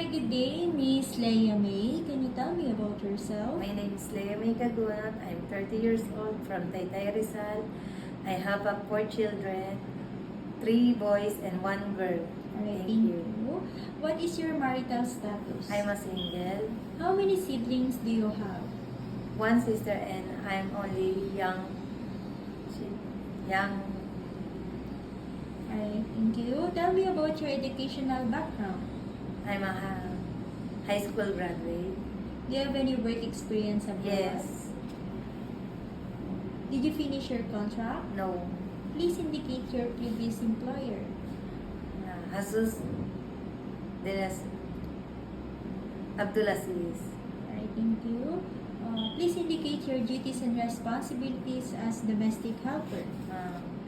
good day, Miss Leia May. Can you tell me about yourself? My name is Leia May Cagunat. I'm 30 years old from Taytay, Rizal. I have 4 children, 3 boys and 1 girl. Alright, Thank you. What is your marital status? I'm a single, How many siblings do you have? 1 sister, and I'm only young. Alright, thank you. Tell me about your educational background. I'm a high school graduate. Do you have any work experience abroad? Yes. Did you finish your contract? No. Please indicate your previous employer. Jesus Abdulaziz. Alright, thank you. Please indicate your duties and responsibilities as domestic helper.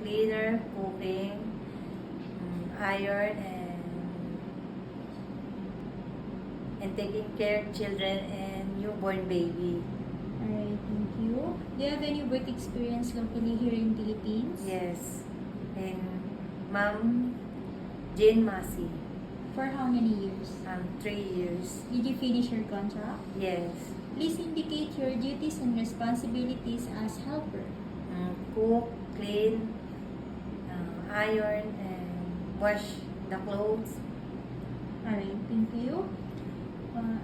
Cleaner, cooking, iron, and taking care of children and newborn baby. Alright, thank you. Do you have any work experience locally here in Philippines? Yes. And Ma'am Jane Massey. For how many years? 3 years. Did you finish your contract? Yes. Please indicate your duties and responsibilities as helper. Cook, clean, iron, and wash the clothes. Alright, thank you.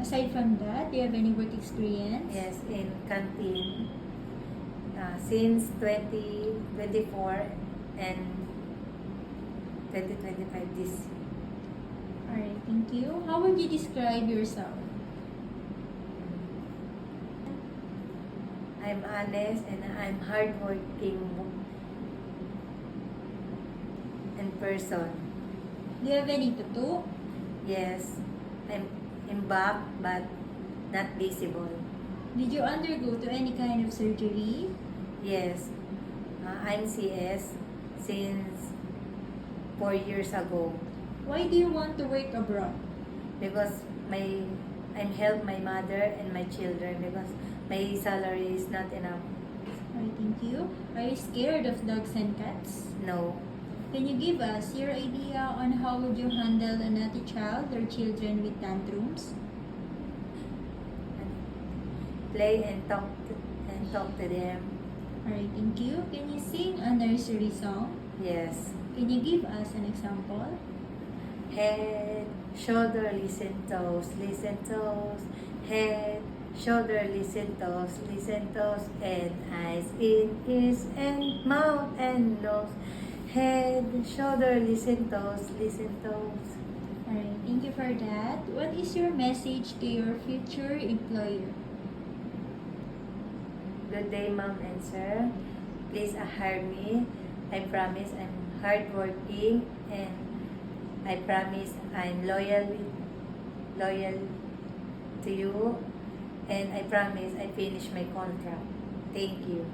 Aside from that, do you have any work experience? Yes, in canteen. Since 2024 and 2025 this year. Alright, thank you. How would you describe yourself? I'm honest and I'm hardworking in person. Do you have any tattoo? Yes, I'm in back but not visible. Did you undergo to any kind of surgery? Yes, I'm CS since 4 years ago Why do you want to work abroad? because I'm help my mother and my children because my salary is not enough. Alright, thank you. Are you scared of dogs and cats? No. Can you give us your idea on how would you handle a naughty child or children with tantrums? Play and talk to them. Alright, thank you. Can you sing a nursery song? Yes. Can you give us an example? Head, shoulder, listen toes, head, shoulder, listen toes, and eyes, in, ears, and mouth, and nose. Head, shoulder, listen toes. Alright, thank you for that. What is your message to your future employer? Good day, ma'am and sir. Please hire me. I promise I'm hardworking and I promise I'm loyal to you, and I promise I finish my contract. Thank you.